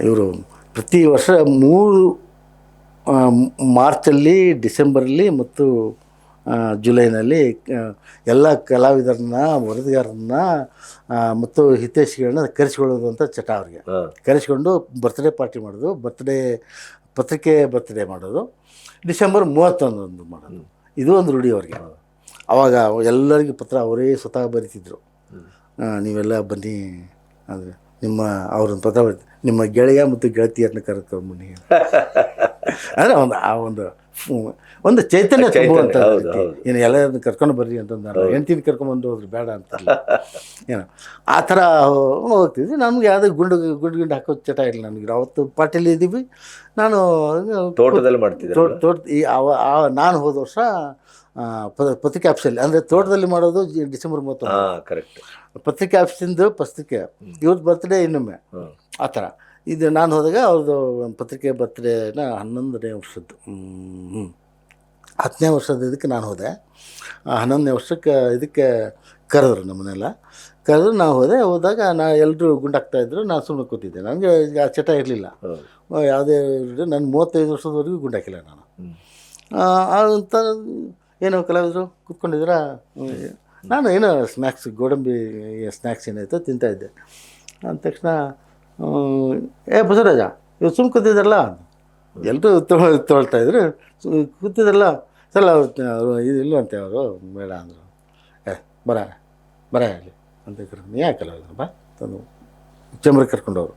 ಇವರು ಪ್ರತಿ ವರ್ಷ 3 ಮಾರ್ಚಲ್ಲಿ, ಡಿಸೆಂಬರಲ್ಲಿ ಮತ್ತು ಜುಲೈನಲ್ಲಿ ಎಲ್ಲ ಕಲಾವಿದರನ್ನ, ವರದಿಗಾರರನ್ನ ಮತ್ತು ಹಿತೈಷಿಗಳನ್ನ ಕರೆಸ್ಕೊಳ್ಳೋದು ಅಂತ ಚಟ ಅವ್ರಿಗೆ. ಕರೆಸ್ಕೊಂಡು ಬರ್ತ್ಡೇ ಪಾರ್ಟಿ ಮಾಡೋದು, ಪತ್ರಿಕೆ ಮಾಡೋದು, ಡಿಸೆಂಬರ್ 31 ಮಾಡೋದು. ಇದು ಒಂದು ರೂಢಿ ಅವ್ರಿಗೆ. ಆವಾಗ ಎಲ್ಲರಿಗೂ ಪತ್ರ ಅವರೇ ಸ್ವತಃ ಬರೀತಿದ್ರು. ನೀವೆಲ್ಲ ಬನ್ನಿ ಅಂದರೆ ಅವ್ರನ್ನ ಪತ್ರ ಬರೀತಿ, ನಿಮ್ಮ ಗೆಳೆಯ ಮತ್ತು ಗೆಳತಿಯರನ್ನ ಕರ್ಕೊಂಡ್ಬನ್ನಿ ಅಂದರೆ ಒಂದು ಚೈತನ್ಯ ತುಂಬುವಂಥ. ಏನು ಎಲ್ಲರನ್ನ ಕರ್ಕೊಂಡು ಬರ್ರಿ ಅಂತಂದು ಹೆಂಡ್ತಿನ ಕರ್ಕೊಂಡ್ಬಂದು ಹೋದ್ರು ಬೇಡ ಅಂತಲ್ಲ, ಏನೋ ಆ ಥರ ಹೋಗ್ತಿದ್ವಿ. ನಮ್ಗೆ ಯಾವುದೇ ಗುಂಡು ಹಾಕೋ ಚಟ ಇಲ್ಲ ನನಗೆ. ಅವತ್ತು ಪಾರ್ಟಿಲಿ ಇದ್ದೀವಿ, ನಾನು ತೋಟದಲ್ಲಿ ಮಾಡ್ತಿದ್ದೆ. ನಾನು ಹೋದ ವರ್ಷ ಪತ್ರಿಕೆ ಆಫೀಸಲ್ಲಿ, ಅಂದರೆ ತೋಟದಲ್ಲಿ ಮಾಡೋದು ಡಿಸೆಂಬರ್ 31. ಕರೆಕ್ಟ್. ಪತ್ರಿಕೆ ಆಫೀಸಿಂದು ಪತ್ರಿಕೆ, ಇವ್ರದ್ದು ಬರ್ತ್ಡೇ ಇನ್ನೊಮ್ಮೆ ಆ ಥರ. ಇದು ನಾನು ಹೋದಾಗ ಅವ್ರದ್ದು ಪತ್ರಿಕೆ ಬರ್ತ್ಡೇನ 11ನೇ ವರ್ಷದ್ದು, 10ನೇ ವರ್ಷದ ಇದಕ್ಕೆ ನಾನು ಹೋದೆ. 11ನೇ ವರ್ಷಕ್ಕೆ ಇದಕ್ಕೆ ಕರೆದ್ರು ನಮ್ಮನ್ನೆಲ್ಲ. ಕರೆದು ನಾವು ಹೋದಾಗ ಎಲ್ಲರೂ ಗುಂಡಾಗ್ತಾಯಿದ್ರು, ನಾನು ಸುಮ್ಮನೆ ಕೂತಿದ್ದೆ. ನನಗೆ ಆ ಚಟ ಇರಲಿಲ್ಲ ಯಾವುದೇ. ನಾನು 35 ವರ್ಷದವರೆಗೂ ಗುಂಡಾಕಿಲ್ಲ ನಾನು. ಅಂತ ಏನೋ ಕಲಾವಿದರು ಕೂತ್ಕೊಂಡಿದ್ದೀರಾ, ನಾನು ಏನೋ ಸ್ನ್ಯಾಕ್ಸ್, ಗೋಡಂಬಿ ಸ್ನ್ಯಾಕ್ಸ್ ಏನಾಯ್ತು ತಿಂತಾಯಿದ್ದೆ. ಅಂದ ತಕ್ಷಣ ಬಸವರಾಜ ಇವ್ರು ಸುಮ್ಮ ಕೂತಿದ್ದಾರಲ್ಲ, ಎಲ್ಲರೂ ತೊಳ್ತಾಯಿದ್ರು, ಕೂತಿದ್ರಲ್ಲ ಸಲ ಅವರು ಇದು ಇಲ್ಲವಂತೆ, ಅವರು ಬೇಡ ಅಂದರು. ಬರ ಅಲ್ಲಿ ಅಂತ ಕರ್ಕೊಂಡು, ಯಾಕಲ್ಲ ಬಾ ತಂದು ಚೇಂಬ್ರಿಗೆ ಕರ್ಕೊಂಡವರು.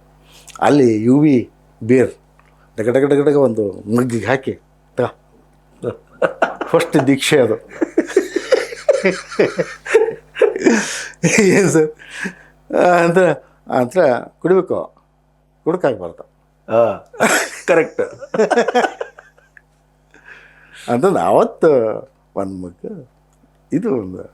ಅಲ್ಲಿ UV ಬೀರ್ ಡಗ ಒಂದು ಮಗ್ಗಿಗೆ ಹಾಕಿ ಫಸ್ಟ್ ದೀಕ್ಷೆ ಅದು. ಏನು ಸರ್ ಅಂತ ಕುಡಿಬೇಕು, ಕುಡ್ಕಾಗ್ಬಾರ್ದು. ಕರೆಕ್ಟ್. ಅಂತಂದು ಆವತ್ತು ಒಂದು ಮಗ್ಗು ಇದು ಒಂದು